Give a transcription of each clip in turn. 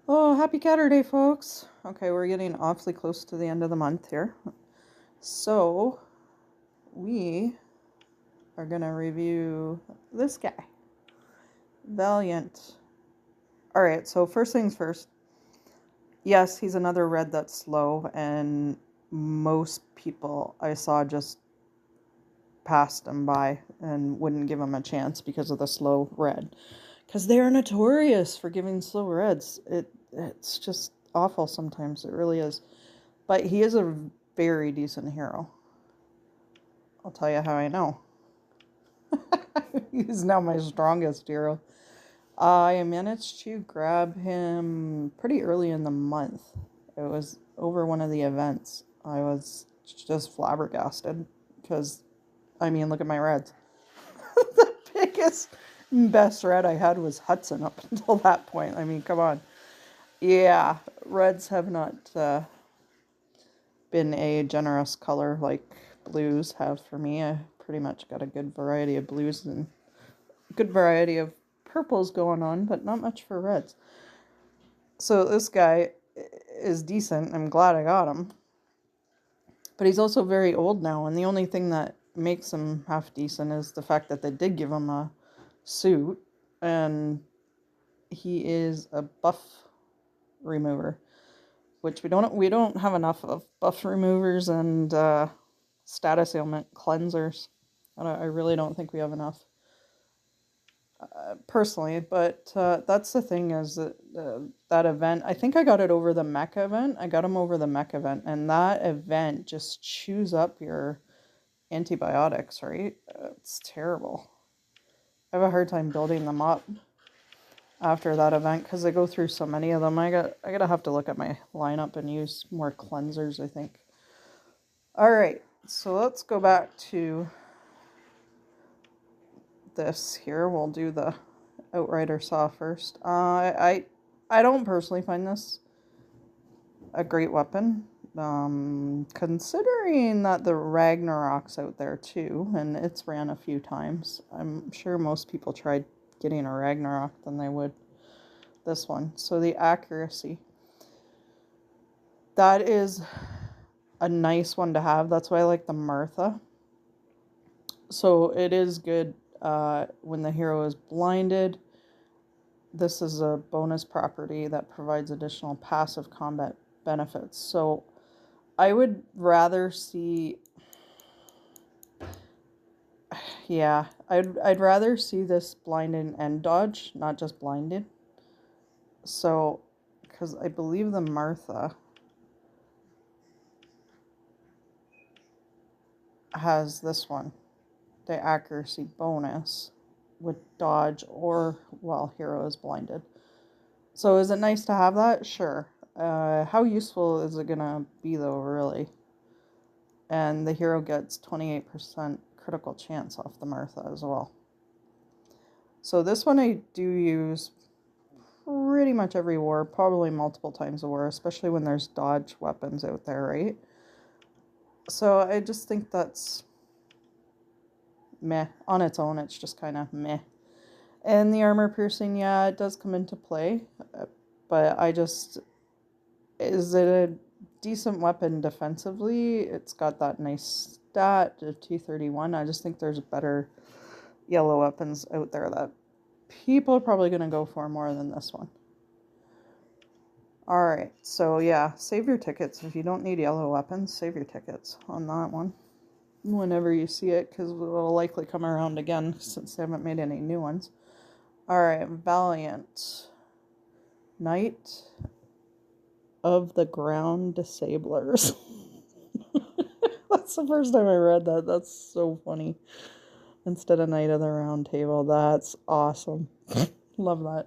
Oh, happy Saturday, folks. Okay, we're getting awfully close to the end of the month here. So, we are going to review this guy, Valiant. All right, so first things first. Yes, he's another red that's slow, and most people I saw just passed him by and wouldn't give him a chance because of the slow red. Because they are notorious for giving slow reds. It's just awful sometimes. It really is. But he is a very decent hero. I'll tell you how I know. He's now my strongest hero. I managed to grab him pretty early in the month. It was over one of the events. I was just flabbergasted because, look at my reds. The biggest, best red I had was Hudson up until that point. Come on. Yeah, reds have not been a generous color like blues have for me. I pretty much got a good variety of blues and good variety of purples going on, but not much for reds. So this guy is decent. I'm glad I got him. But he's also very old now, and the only thing that makes him half decent is the fact that they did give him a suit, and he is a buff remover, which we don't have enough of buff removers and status ailment cleansers. I really don't think we have enough. Personally, but that's the thing is that that event, I think I got it over the Mech event. I got him over the Mech event, and that event just chews up your antibiotics, right? It's terrible. I have a hard time building them up after that event because I go through so many of them. I gotta have to look at my lineup and use more cleansers, I think. All right, so let's go back to this here. We'll do the Outrider Saw first. I don't personally find this a great weapon. Considering that the Ragnarok's out there too, and it's ran a few times. I'm sure most people tried getting a Ragnarok than they would this one. So the accuracy. That is a nice one to have. That's why I like the Martha. So it is good when the hero is blinded. This is a bonus property that provides additional passive combat benefits. So I would rather see, I'd rather see this blinded and dodge, not just blinded. So, because I believe the Martha has this one, the accuracy bonus with dodge or while hero is blinded. So is it nice to have that? Sure. How useful is it gonna be though, really? And the hero gets 28% critical chance off the Martha as well. So this one I do use pretty much every war, probably multiple times a war, especially when there's dodge weapons out there, right? So I just think that's meh. On its own, it's just kind of meh. And the armor piercing, yeah, it does come into play, but is it a decent weapon defensively? It's got that nice stat of 231. I just think there's better yellow weapons out there that people are probably going to go for more than this one. Alright, so yeah, save your tickets. If you don't need yellow weapons, save your tickets on that one whenever you see it, because it will likely come around again since they haven't made any new ones. Alright, Valiant. Knight of the Ground Disablers. That's the first time I read that. That's so funny. Instead of Knight of the Round Table. That's awesome. Love that.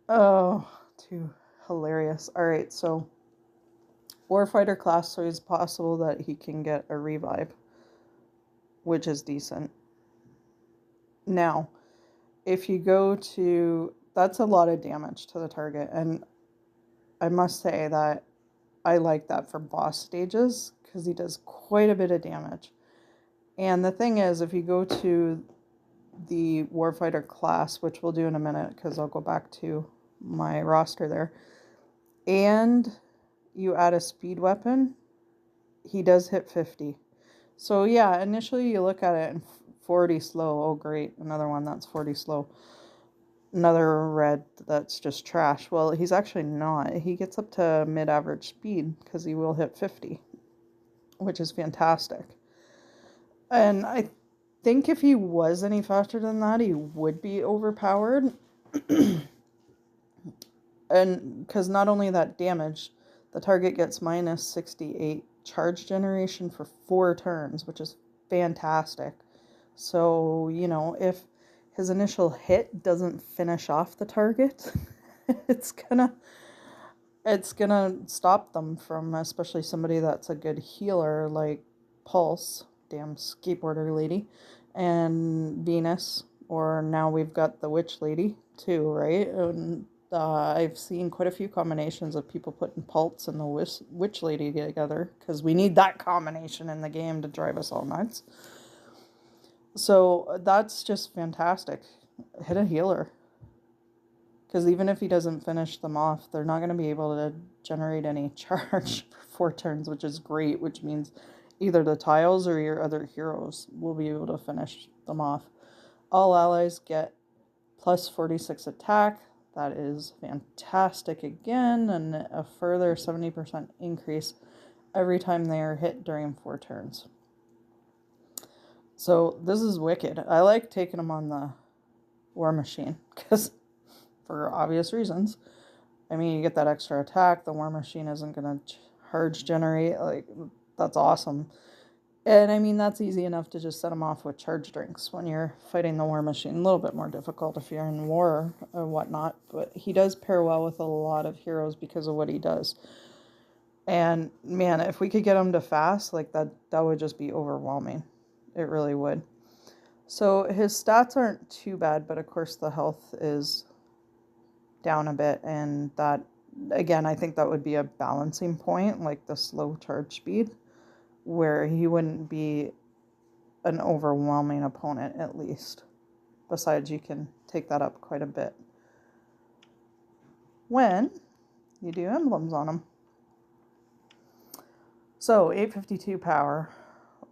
Oh, too hilarious. Alright, so Warfighter class, so it's possible that he can get a revive, which is decent. Now, if you go to, that's a lot of damage to the target, and I must say that I like that for boss stages because he does quite a bit of damage. And the thing is, if you go to the Warfighter class, which we'll do in a minute because I'll go back to my roster there, and you add a speed weapon, he does hit 50. So yeah, initially you look at it and 40 slow. Oh great, another one that's 40 slow. Another red that's just trash. Well, he's actually not. He gets up to mid-average speed because he will hit 50, which is fantastic. And I think if he was any faster than that, he would be overpowered. And because not only that damage, the target gets minus 68 charge generation for 4 turns, which is fantastic. So, you know, if his initial hit doesn't finish off the target, it's gonna stop them from, especially somebody that's a good healer like Pulse, damn skateboarder lady, and Venus, or now we've got the Witch Lady too, right? And I've seen quite a few combinations of people putting Pulse and the Witch Lady together because we need that combination in the game to drive us all nuts. So that's just fantastic. Hit a healer. Because even if he doesn't finish them off, they're not going to be able to generate any charge for 4 turns, which is great, which means either the tiles or your other heroes will be able to finish them off. All allies get plus 46 attack. That is fantastic again, and a further 70% increase every time they are hit during 4 turns. So this is wicked. I like taking them on the War Machine because, for obvious reasons, I mean, you get that extra attack. The War Machine isn't going to charge generate. Like, that's awesome. And I mean, that's easy enough to just set them off with charge drinks when you're fighting the War Machine. A little bit more difficult if you're in war or whatnot. But he does pair well with a lot of heroes because of what he does. And man, if we could get him to fast, like that would just be overwhelming. It really would. So his stats aren't too bad, but of course the health is down a bit, and that, again, I think that would be a balancing point, like the slow charge speed, where he wouldn't be an overwhelming opponent, at least. Besides, you can take that up quite a bit when you do emblems on him. So 852 power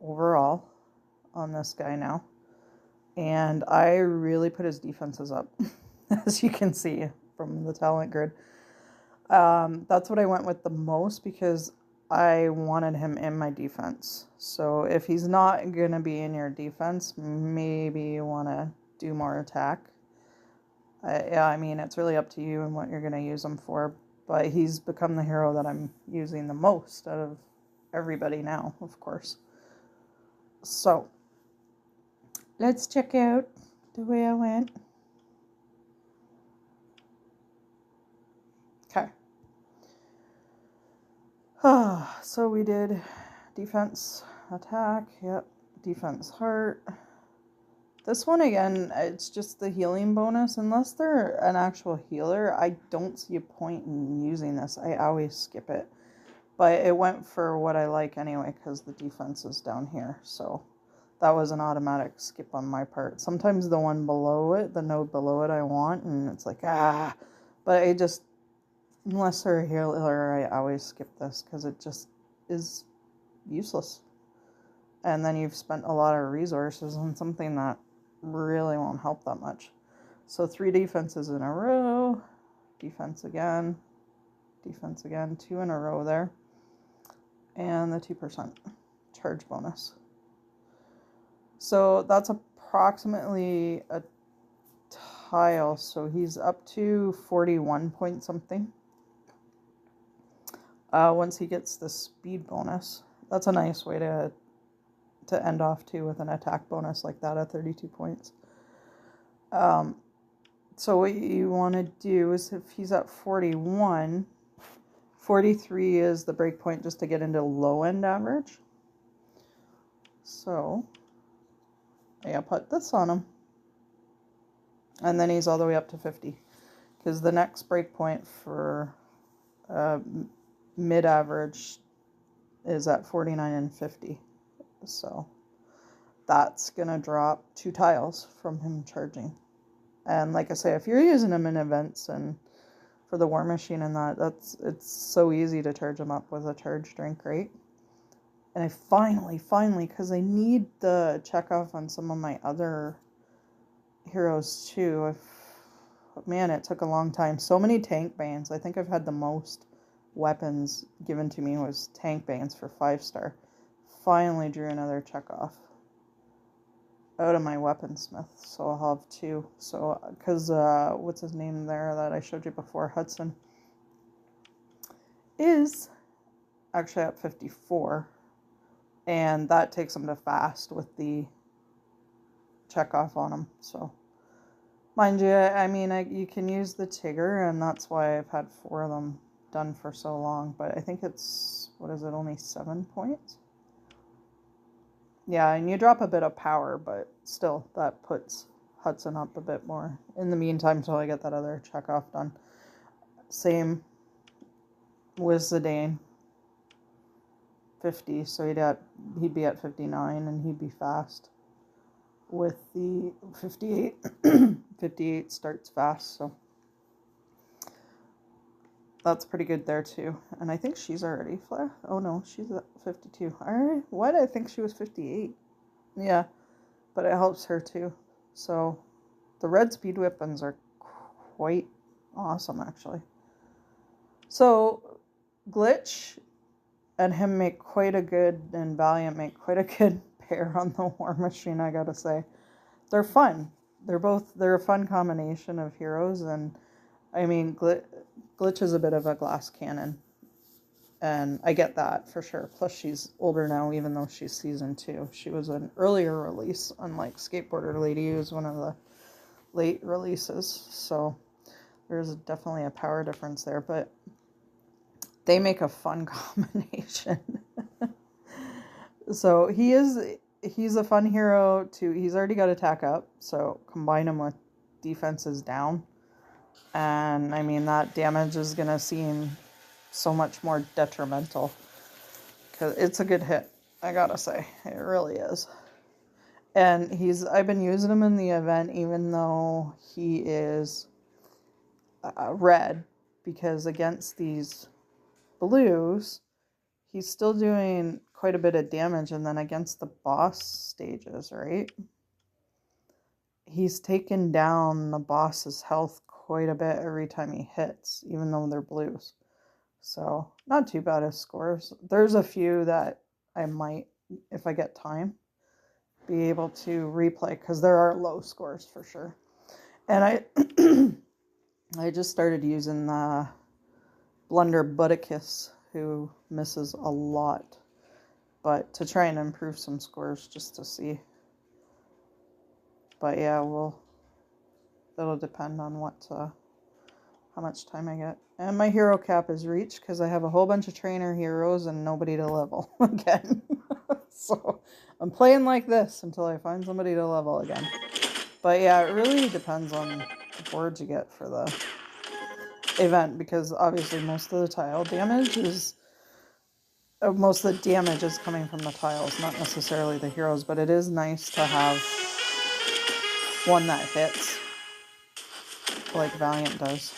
overall on this guy now, and I really put his defenses up as you can see from the talent grid. That's what I went with the most because I wanted him in my defense. So if he's not going to be in your defense, maybe you want to do more attack. Yeah, I mean, it's really up to you and what you're going to use him for. But he's become the hero that I'm using the most out of everybody now, of course. So let's check out the way I went. Okay. So we did defense, attack, yep, defense, heart. This one, again, it's just the healing bonus. Unless they're an actual healer, I don't see a point in using this. I always skip it. But it went for what I like anyway, because the defense is down here. So that was an automatic skip on my part. Sometimes the one below it, the node below it, I want, and it's like, But I just, unless they're a healer, I always skip this, because it just is useless. And then you've spent a lot of resources on something that really won't help that much. So 3 defenses in a row, defense again, 2 in a row there, and the 2% charge bonus. So that's approximately a tile, so he's up to 41 point something. Once he gets the speed bonus, that's a nice way to end off too, with an attack bonus like that at 32 points. So what you want to do is, if he's at 41, 43 is the break point just to get into low end average. So yeah, put this on him, and then he's all the way up to 50, because the next break point for mid average is at 49 and 50. So that's gonna drop 2 tiles from him charging. And like I say, if you're using him in events and for the War Machine and that. It's so easy to charge them up with a charge drink, right? And I finally, because I need the checkoff on some of my other heroes too. Man, it took a long time. So many tank banes. I think I've had the most weapons given to me was tank banes for 5-star. Finally drew another checkoff out of my weaponsmith, so I'll have 2. So, because what's his name there that I showed you before, Hudson, is actually at 54, and that takes him to fast with the checkoff on him. So, mind you, I mean, you can use the Tigger, and that's why I've had 4 of them done for so long. But I think it's, what is it, only 7 points? Yeah, and you drop a bit of power, but still, that puts Hudson up a bit more. In the meantime, until I get that other checkoff done. Same with Zidane. 50, so he'd be at 59, and he'd be fast. With the 58, 58 starts fast, so that's pretty good there too. And I think she's already flat. Oh no, she's at 52. Alright, why did I think she was 58? Yeah, but it helps her too. So the red speed weapons are quite awesome, actually. So Glitch and him make quite a good, and Valiant make quite a good pair on the War Machine, I gotta say. They're fun. They're a fun combination of heroes, and I mean, Glitch is a bit of a glass cannon, and I get that for sure. Plus, she's older now, even though she's season 2. She was an earlier release, unlike Skateboarder Lady, who was one of the late releases. So there's definitely a power difference there, but they make a fun combination. So he's a fun hero too. He's already got attack up, so combine him with defenses down. And I mean, that damage is going to seem so much more detrimental. Because it's a good hit, I gotta say. It really is. And I've been using him in the event, even though he is red. Because against these blues, he's still doing quite a bit of damage. And then against the boss stages, right? He's taken down the boss's health quite a bit every time he hits, even though they're blues. So, not too bad as scores. There's a few that I might, if I get time, be able to replay, because there are low scores for sure. And I just started using the Blunder Butticus, who misses a lot, but to try and improve some scores just to see. But yeah, it'll depend on how much time I get. And my hero cap is reached because I have a whole bunch of trainer heroes and nobody to level again. So I'm playing like this until I find somebody to level again. But yeah, it really depends on the boards you get for the event, because obviously most of the damage is coming from the tiles, not necessarily the heroes, but it is nice to have one that hits like Valiant does.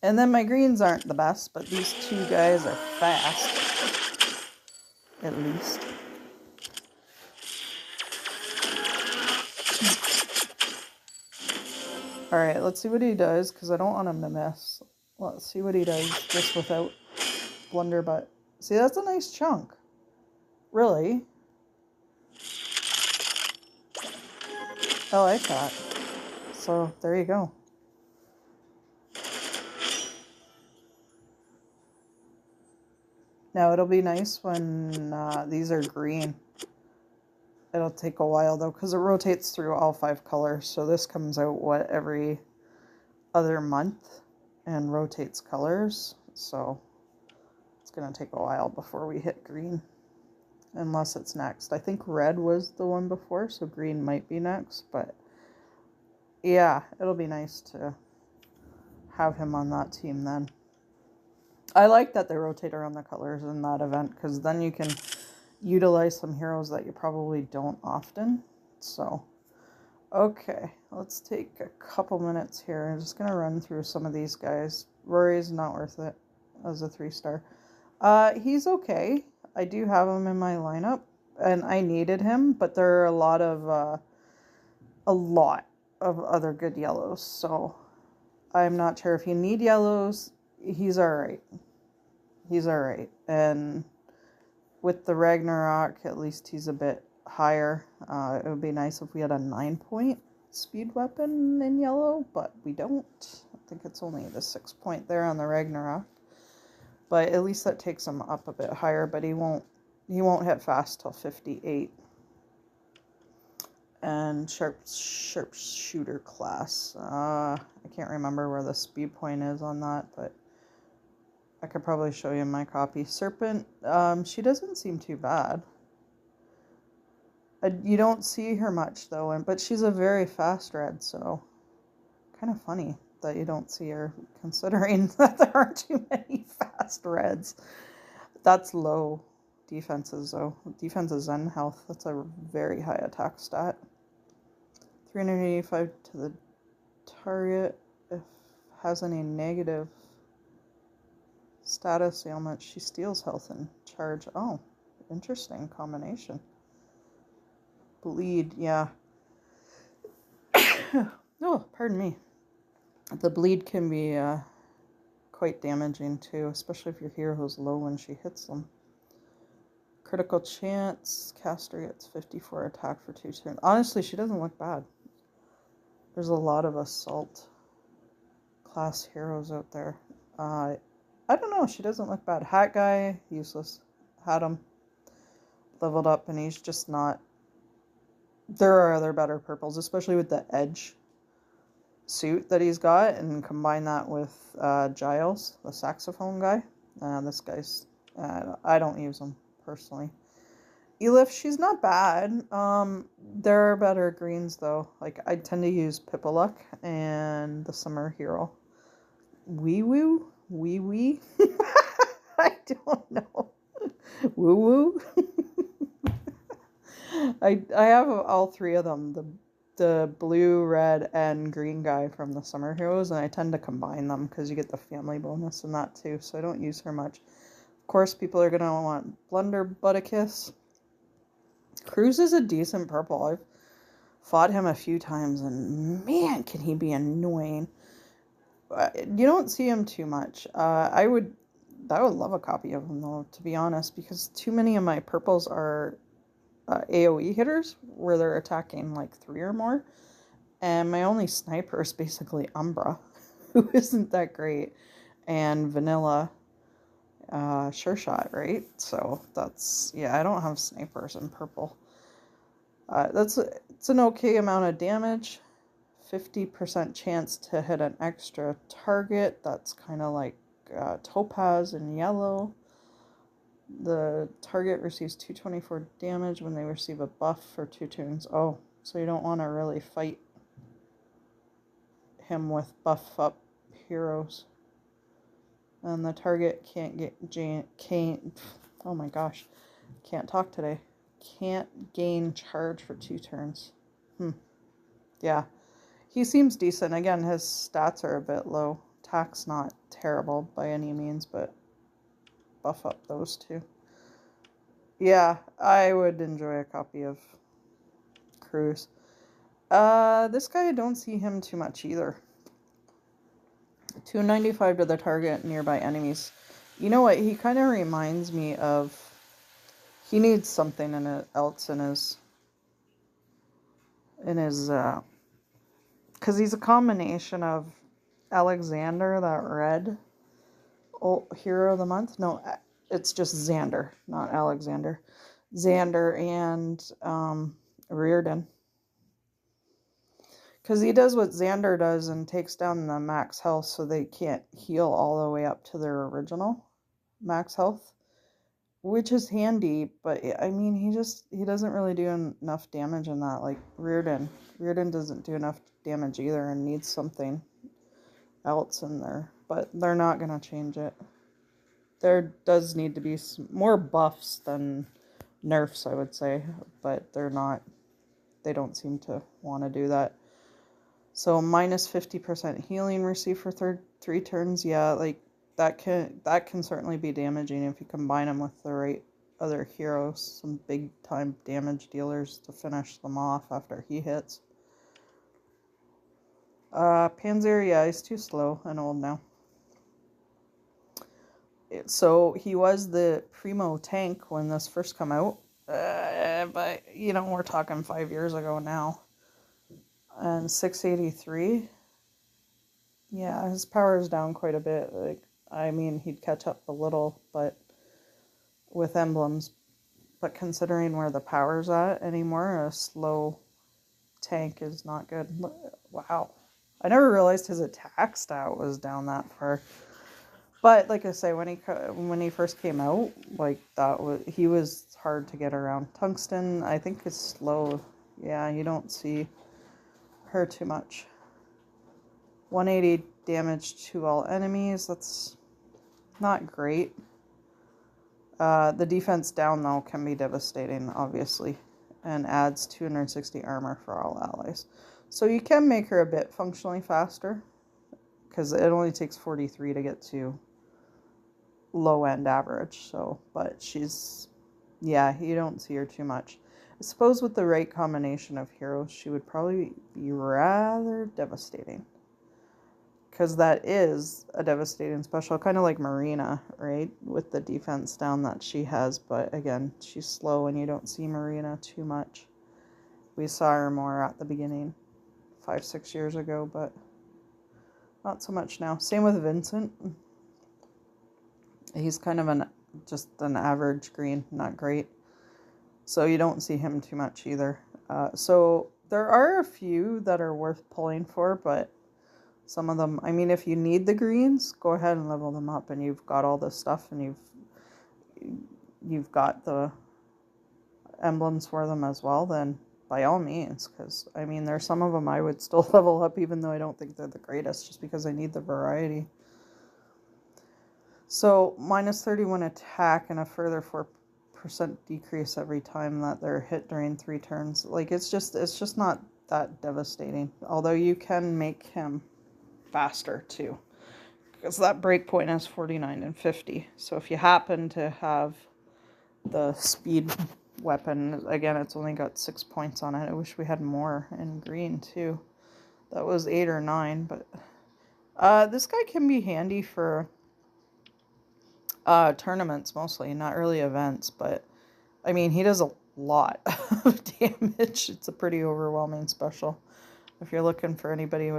And then my greens aren't the best, but these 2 guys are fast, at least. Alright, let's see what he does, because I don't want him to miss. Let's see what he does just without Blunderbutt. See, that's a nice chunk. Really. I like that. So, there you go. Now, it'll be nice when these are green. It'll take a while, though, because it rotates through all 5 colors. So this comes out, every other month and rotates colors. So it's going to take a while before we hit green, unless it's next. I think red was the one before, so green might be next. But yeah, it'll be nice to have him on that team then. I like that they rotate around the colors in that event, because then you can utilize some heroes that you probably don't often. So Okay, let's take a couple minutes here. I'm just gonna run through some of these guys. Rory's not worth it as a 3-star. He's okay. I do have him in my lineup, and I needed him, but there are a lot of other good yellows, so I'm not sure if you need yellows. He's alright. He's alright. And with the Ragnarok, at least he's a bit higher. It would be nice if we had a 9-point speed weapon in yellow, but we don't. I think it's only the 6-point there on the Ragnarok. But at least that takes him up a bit higher, but he won't hit fast till 58. And sharpshooter class. I can't remember where the speed point is on that, but I could probably show you my copy. Serpent, she doesn't seem too bad. You don't see her much though, but she's a very fast red, so kind of funny that you don't see her, considering that there aren't too many fast reds. That's low defenses though. Defenses and health, that's a very high attack stat. 385 to the target. If has any negative status ailment, she steals health and charge. Oh, interesting combination. Bleed, yeah. Oh, pardon me. The bleed can be quite damaging too, especially if your hero's low when she hits them. Critical chance, caster gets 54 attack for 2 turns. Honestly, she doesn't look bad. There's a lot of assault class heroes out there. I don't know, she doesn't look bad. Hat guy, useless. Had him. Leveled up and he's just not... There are other better purples, especially with the edge suit that he's got, and combine that with Giles, the saxophone guy. This guy's... I don't use him, personally. Elif, she's not bad. There are better greens, though. Like, I tend to use Pippaluck and the Summer Hero. Wee Woo? Wee Wee? I don't know. Woo Woo? I have all 3 of them. The blue, red, and green guy from the Summer Heroes, and I tend to combine them because you get the family bonus and that too, so I don't use her much. Of course, people are going to want Blunderbutticus. Cruz is a decent purple. I've fought him a few times, and man, can he be annoying. You don't see him too much. I would love a copy of him, though, to be honest, because too many of my purples are AoE hitters, where they're attacking like 3 or more, and my only sniper is basically Umbra, who isn't that great, and Vanilla Sure Shot, right? So that's, yeah, I don't have snipers in purple. It's an okay amount of damage. 50% chance to hit an extra target. That's kind of like Topaz in yellow. The target receives 224 damage when they receive a buff for 2 turns. Oh, so you don't want to really fight him with buff up heroes. And the target oh my gosh, can't talk today. Can't gain charge for 2 turns. Yeah, he seems decent. Again, his stats are a bit low. Attack's not terrible by any means, but buff up those 2. Yeah, I would enjoy a copy of Cruz. This guy, I don't see him too much either. 295 to the target nearby enemies. You know what? He kind of reminds me of... He needs something else in his... Because he's a combination of Alexander, that red hero of the month. No, it's just Xander, not Alexander. Xander and Reardon. Because he does what Xander does and takes down the max health, so they can't heal all the way up to their original max health, which is handy. But I mean, he doesn't really do enough damage in that. Like Reardon doesn't do enough damage either and needs something else in there. But they're not gonna change it. There does need to be more buffs than nerfs, I would say, but they're not they don't seem to want to do that. So minus 50% healing received for 3 turns. Yeah, like that can certainly be damaging if you combine them with the right other heroes, some big time damage dealers to finish them off after he hits. Panzer, yeah, he's too slow and old now. So he was the primo tank when this first came out, but you know, we're talking 5 years ago now. And 683, yeah, his power is down quite a bit. Like, I mean, he'd catch up a little, but with emblems. But considering where the power's at anymore, a slow tank is not good. Wow, I never realized his attack stat was down that far. But like I say, when he first came out, like he was hard to get around. Tungsten, I think, is slow. Yeah, you don't see her too much. 180 damage to all enemies. That's not great. The defense down though can be devastating, obviously, and adds 260 armor for all allies. So you can make her a bit functionally faster, because it only takes 43 to get to low end average. So, but she's, yeah, you don't see her too much. I suppose with the right combination of heroes, she would probably be rather devastating, because that is a devastating special, kind of like Marina, right, with the defense down that she has. But again, she's slow and you don't see Marina too much. We saw her more at the beginning 5-6 years ago, but not so much now. Same with Vincent. He's kind of just an average green, not great. So you don't see him too much either. So there are a few that are worth pulling for, but some of them, I mean, if you need the greens, go ahead and level them up, and you've got all this stuff, and you've got the emblems for them as well, then by all means, because I mean, there's some of them I would still level up even though I don't think they're the greatest, just because I need the variety. So minus 31 attack and a further 4% decrease every time that they're hit during 3 turns. Like, it's just not that devastating, although you can make him faster too, because that breakpoint is 49 and 50. So if you happen to have the speed weapon, again, it's only got 6 points on it. I wish we had more in green too. That was 8 or 9, but this guy can be handy for tournaments mostly, not really events. But I mean, he does a lot of damage. It's a pretty overwhelming special if you're looking for anybody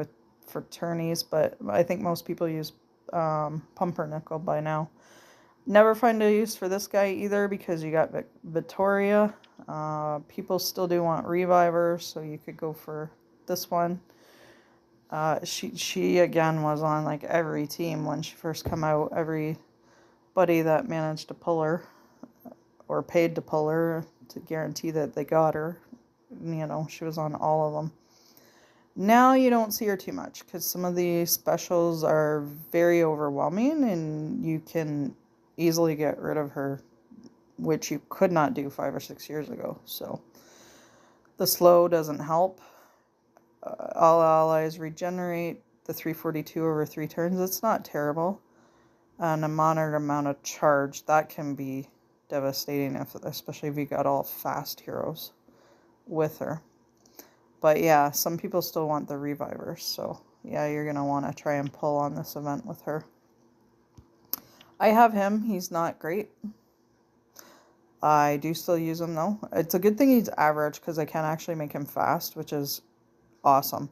for tourneys, but I think most people use pumpernickel by now. Never find a use for this guy either, because you got Vittoria. People still do want revivers, so you could go for this one. She again was on like every team when she first came out. Everybody that managed to pull her or paid to pull her to guarantee that they got her, you know, she was on all of them. Now you don't see her too much, because some of the specials are very overwhelming and you can easily get rid of her, which you could not do 5 or 6 years ago. So the slow doesn't help. All allies regenerate the 342 over 3 turns. It's not terrible. And a monitored amount of charge, that can be devastating, especially if you got all fast heroes with her. But yeah, some people still want the revivers, so yeah, you're going to want to try and pull on this event with her. I have him. He's not great. I do still use him though. It's a good thing he's average, because I can actually make him fast, which is awesome.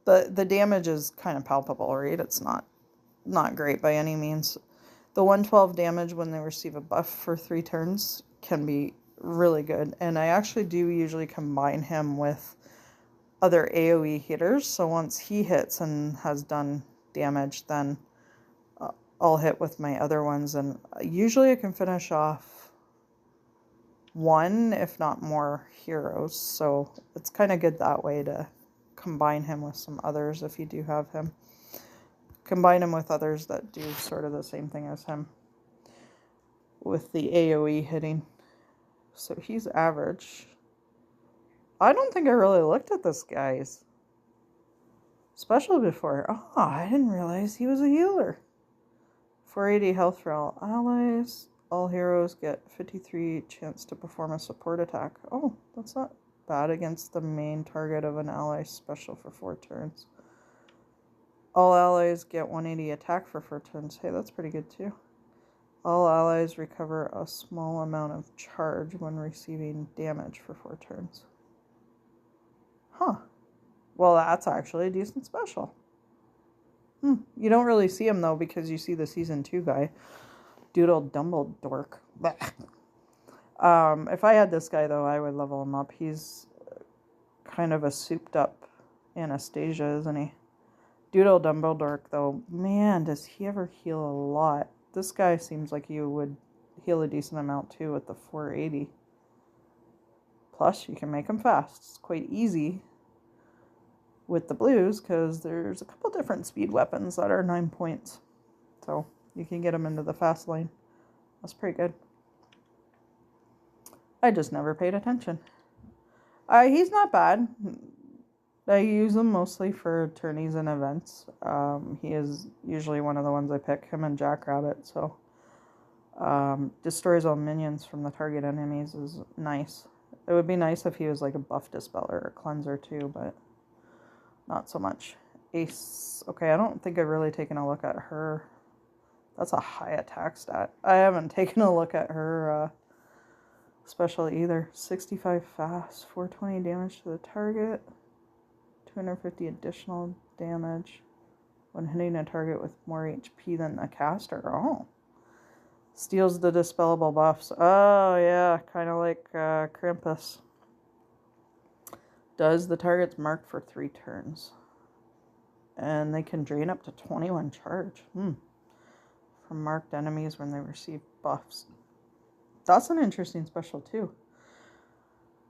The damage is kind of palpable, right? It's not great by any means. The 112 damage when they receive a buff for 3 turns can be really good, and I actually do usually combine him with other AoE hitters. So once he hits and has done damage, then I'll hit with my other ones, and usually I can finish off 1, if not more, heroes. So it's kind of good that way to combine him with some others if you do have him. Combine him with others that do sort of the same thing as him with the AoE hitting. So he's average. I don't think I really looked at this guy's special before. Oh, I didn't realize he was a healer. 480 health for all allies. All heroes get 53 chance to perform a support attack. Oh, that's not bad against the main target of an ally special for 4 turns. All allies get 180 attack for 4 turns. Hey, that's pretty good too. All allies recover a small amount of charge when receiving damage for 4 turns. Huh. Well, that's actually a decent special. You don't really see him, though, because you see the Season 2 guy. Doodle Dumbledore. If I had this guy, though, I would level him up. He's kind of a souped-up Anastasia, isn't he? Doodle Dumbledore, though, man, does he ever heal a lot. This guy seems like he would heal a decent amount, too, with the 480. Plus, you can make him fast. It's quite easy with the blues, because there's a couple different speed weapons that are 9 points. So, you can get him into the fast lane. That's pretty good. I just never paid attention. He's not bad. I use him mostly for tourneys and events. He is usually one of the ones I pick, him and Jackrabbit, so destroys all minions from the target enemies is nice. It would be nice if he was like a buff dispeller or cleanser too, but not so much. Ace. Okay, I don't think I've really taken a look at her. That's a high attack stat. I haven't taken a look at her special either. 65 fast, 420 damage to the target, 250 additional damage when hitting a target with more HP than the caster. Oh. Steals the dispellable buffs. Oh, yeah, kind of like Krampus. Does the target's marked for 3 turns. And they can drain up to 21 charge. From marked enemies when they receive buffs. That's an interesting special, too.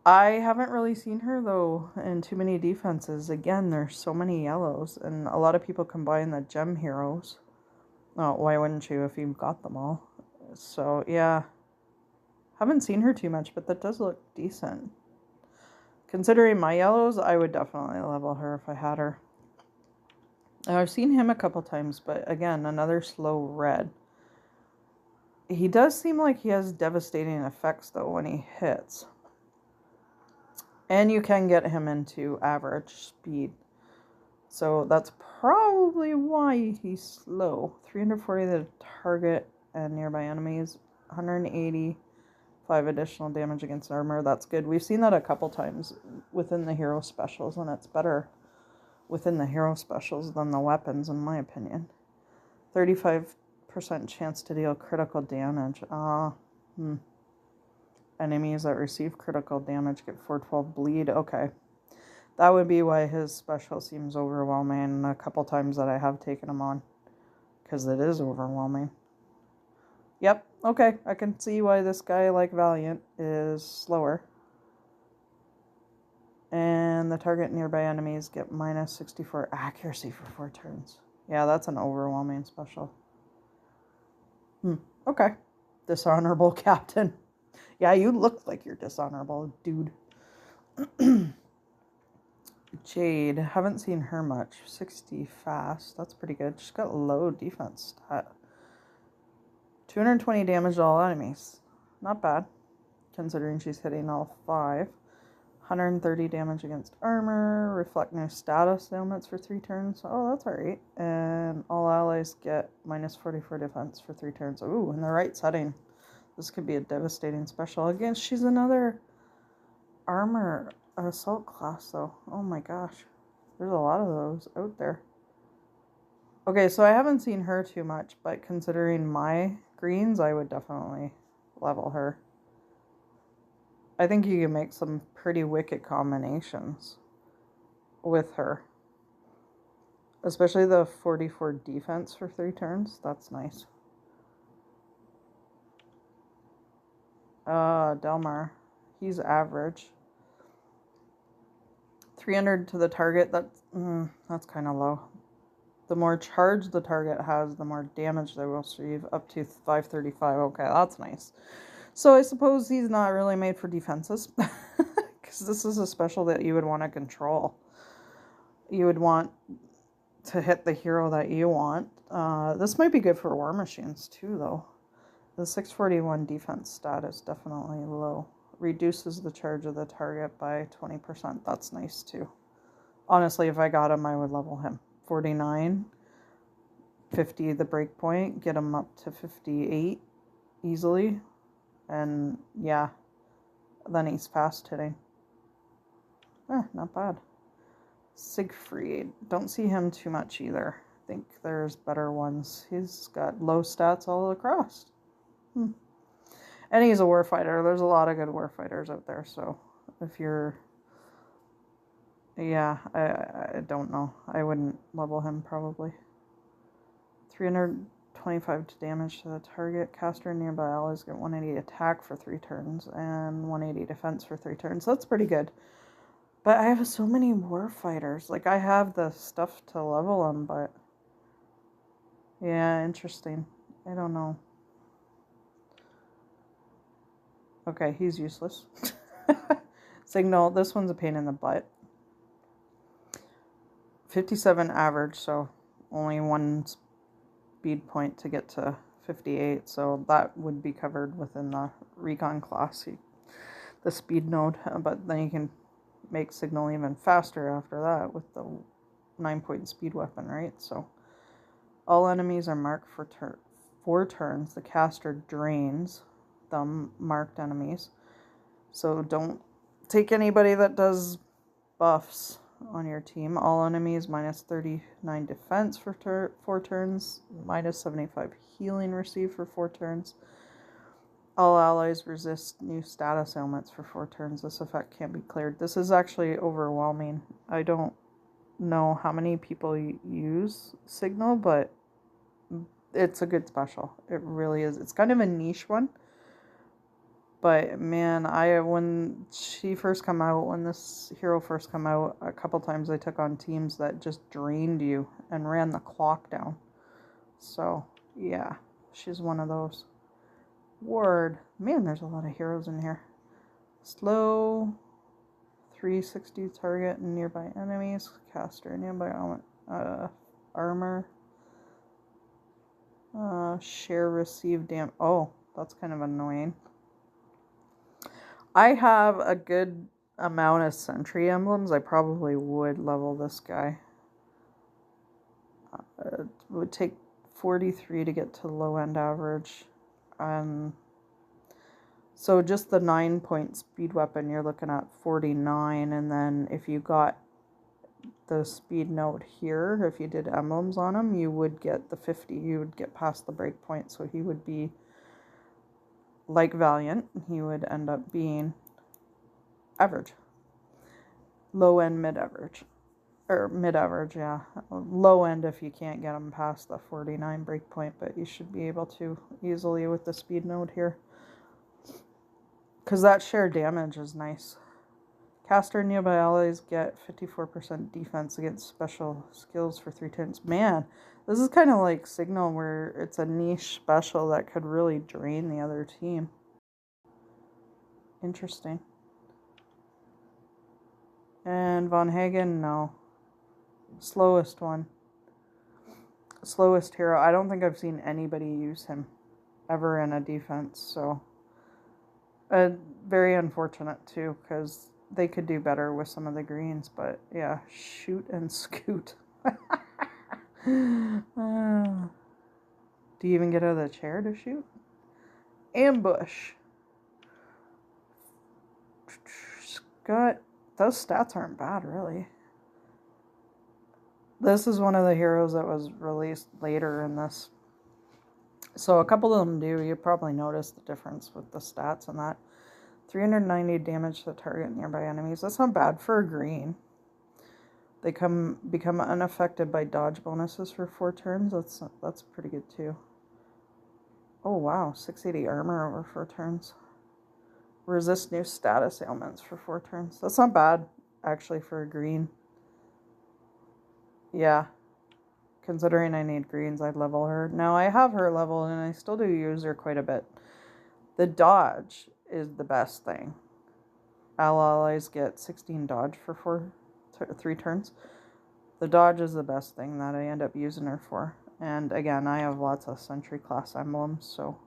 I haven't really seen her, though, in too many defenses. Again, there's so many yellows, and a lot of people combine the gem heroes. Oh, why wouldn't you if you've got them all? So, yeah. Haven't seen her too much, but that does look decent. Considering my yellows, I would definitely level her if I had her. Now, I've seen him a couple times, but again, another slow red. He does seem like he has devastating effects, though, when he hits. And you can get him into average speed. So that's probably why he's slow. 340 to the target and nearby enemies. 185 additional damage against armor. That's good. We've seen that a couple times within the hero specials, and it's better within the hero specials than the weapons, in my opinion. 35% chance to deal critical damage. Enemies that receive critical damage get 412 bleed. Okay. That would be why his special seems overwhelming a couple times that I have taken him on. Because it is overwhelming. Yep. Okay. I can see why this guy, like Valiant, is slower. And the target nearby enemies get minus 64 accuracy for 4 turns. Yeah, that's an overwhelming special. Okay. Dishonorable captain. Yeah, you look like you're dishonorable, dude. Jade. Haven't seen her much. 60 fast. That's pretty good. She's got low defense stat. 220 damage to all enemies. Not bad, considering she's hitting all 5. 130 damage against armor. Reflect new status ailments for 3 turns. Oh, that's alright. And all allies get minus 44 defense for 3 turns. Ooh, in the right setting. This could be a devastating special. Again, she's another armor assault class, though. Oh my gosh. There's a lot of those out there. Okay, so I haven't seen her too much, but considering my greens, I would definitely level her. I think you can make some pretty wicked combinations with her. Especially the 44 defense for 3 turns. That's nice. Delmar. He's average. 300 to the target. That's kind of low. The more charge the target has, the more damage they will receive. Up to 535. Okay, that's nice. So I suppose he's not really made for defenses. because this is a special that you would want to control. You would want to hit the hero that you want. This might be good for war machines too, though. The 641 defense stat is definitely low. Reduces the charge of the target by 20%. That's nice too. Honestly, if I got him, I would level him. 49, 50 the breakpoint, get him up to 58 easily. And yeah, then he's fast hitting. Not bad. Siegfried. Don't see him too much either. I think there's better ones. He's got low stats all across. And he's a warfighter. There's a lot of good warfighters out there. So if you're... Yeah, I don't know. I wouldn't level him probably. 325 damage to the target. Caster and nearby allies get 180 attack for 3 turns. And 180 defense for 3 turns. So that's pretty good. But I have so many warfighters. Like, I have the stuff to level them, but... Yeah, interesting. I don't know. Okay, he's useless. Signal. This one's a pain in the butt. 57 average, so only 1 speed point to get to 58. So that would be covered within the recon class, the speed node. But then you can make signal even faster after that with the 9-point speed weapon, right? So all enemies are marked for 4 turns. The caster drains the marked enemies. So don't take anybody that does buffs on your team. All enemies minus 39 defense for 4 turns. Minus 75 healing received for 4 turns. All allies resist new status ailments for 4 turns. This effect can't be cleared. This is actually overwhelming. I don't know how many people use Signal, but it's a good special. It really is. It's kind of a niche one. But man, when she first come out, when this hero first come out, a couple times I took on teams that just drained you and ran the clock down. So yeah, she's one of those. Ward. Man, there's a lot of heroes in here. Slow. 360 target and nearby enemies. Caster nearby armor. Share receive damage. Oh, that's kind of annoying. I have a good amount of sentry emblems. I probably would level this guy. It would take 43 to get to low end average. So just the 9-point speed weapon, you're looking at 49. And then if you got the speed note here, if you did emblems on him, you would get the 50. You would get past the breakpoint. So he would be like Valiant. He would end up being average. Low end, mid average. Or mid average, yeah. Low end if you can't get him past the 49 breakpoint, but you should be able to easily with the speed node here. Because that shared damage is nice. Caster and nearby allies get 54% defense against special skills for 3 turns. Man, this is kind of like Signal where it's a niche special that could really drain the other team. Interesting. And Von Hagen, no. Slowest one. Slowest hero. I don't think I've seen anybody use him ever in a defense, so... very unfortunate too, because they could do better with some of the greens, but yeah, shoot and scoot. Do you even get out of the chair to shoot? Ambush. Scott, those stats aren't bad, really. This is one of the heroes that was released later in this. So a couple of them do. You probably noticed the difference with the stats and that. 390 damage to the target nearby enemies. That's not bad for a green. They become unaffected by dodge bonuses for 4 turns. That's pretty good too. Oh wow, 680 armor over 4 turns. Resist new status ailments for 4 turns. That's not bad actually for a green. Yeah. Considering I need greens, I'd level her. Now, I have her leveled, and I still do use her quite a bit. The dodge is the best thing. allies get 16 dodge for 3 turns. The dodge is the best thing that I end up using her for. And again, I have lots of Sentry class emblems, so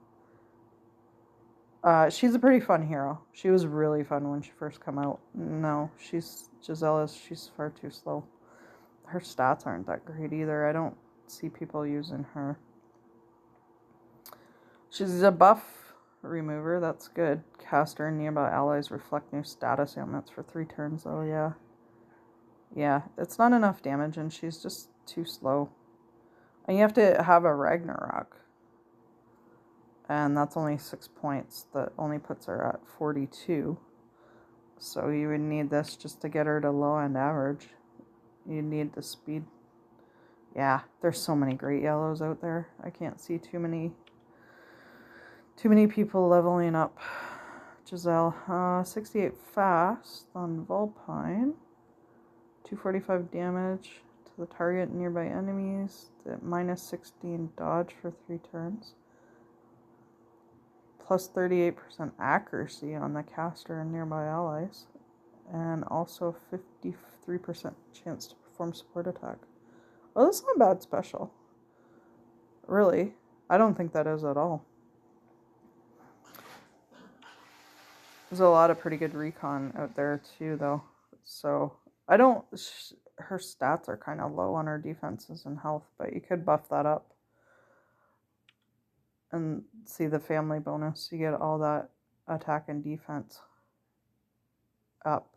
she's a pretty fun hero. She was really fun when she first came out. No, she's far too slow. Her stats aren't that great either. I don't see people using her. She's a buff remover, that's good. Cast her and nearby allies reflect new status ailments for 3 turns, oh yeah. Yeah, it's not enough damage and she's just too slow. And you have to have a Ragnarok. And that's only 6 points. That only puts her at 42. So you would need this just to get her to low end average. You need the speed. Yeah, there's so many great yellows out there. I can't see too many people leveling up. Giselle, 68 fast on Vulpine. 245 damage to the target and nearby enemies. Minus 16 dodge for 3 turns. Plus 38% accuracy on the caster and nearby allies. And also 53% chance to perform support attack. Oh, that's not a bad special. Really. I don't think that is at all. There's a lot of pretty good recon out there too, though. So, her stats are kind of low on her defenses and health, but you could buff that up. And see the family bonus. You get all that attack and defense up.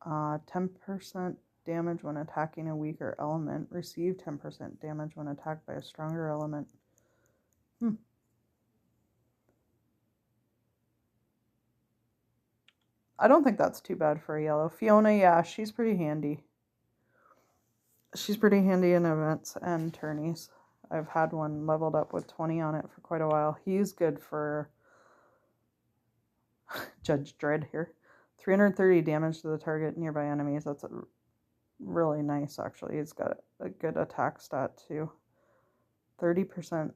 10% damage when attacking a weaker element. Receive 10% damage when attacked by a stronger element. I don't think that's too bad for a yellow. Fiona, yeah, she's pretty handy. She's pretty handy in events and tourneys. I've had one leveled up with 20 on it for quite a while. He's good for Judge Dredd here. 330 damage to the target nearby enemies. That's really nice, actually. He's got a good attack stat, too. 30%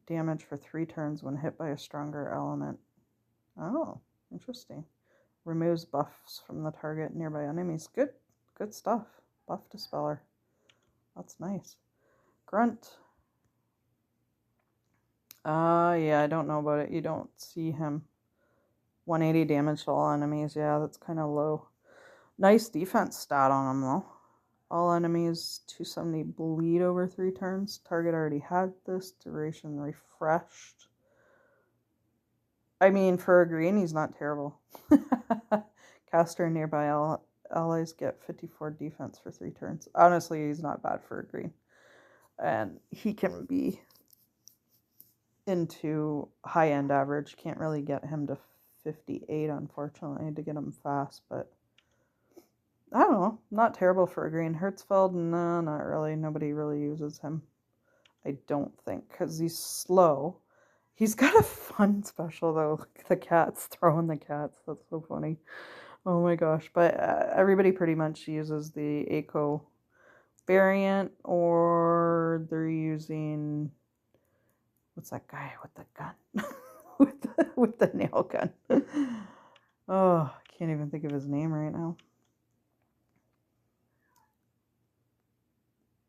damage for 3 turns when hit by a stronger element. Oh, interesting. Removes buffs from the target nearby enemies. Good stuff. Buff Dispeller. That's nice. Grunt. Yeah, I don't know about it. You don't see him. 180 damage to all enemies. Yeah, that's kind of low. Nice defense stat on him, though. All enemies 270 bleed over 3 turns. Target already had this. Duration refreshed. I mean, for a green, he's not terrible. Caster and nearby allies get 54 defense for 3 turns. Honestly, he's not bad for a green. And he can be into high-end average. Can't really get him to 58, unfortunately, to get him fast. But, I don't know. Not terrible for a green. Hertzfeld, no, not really. Nobody really uses him. I don't think, because he's slow. He's got a fun special, though. The cats, throwing the cats. That's so funny. Oh my gosh. But everybody pretty much uses the Echo variant, or they're using, what's that guy with the gun? with the nail gun. Oh, I can't even think of his name right now.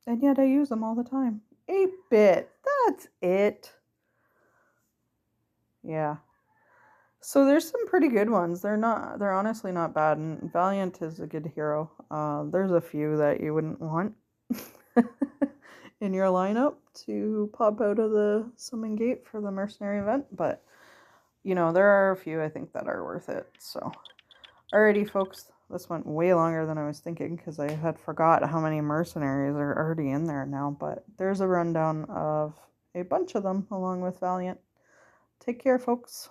And yet I use them all the time. 8-bit. That's it. Yeah. So there's some pretty good ones. They're honestly not bad. And Valiant is a good hero. There's a few that you wouldn't want in your lineup to pop out of the summon gate for the mercenary event. But, you know, there are a few I think that are worth it. So, alrighty, folks. This went way longer than I was thinking because I had forgot how many mercenaries are already in there now. But there's a rundown of a bunch of them along with Valiant. Take care, folks.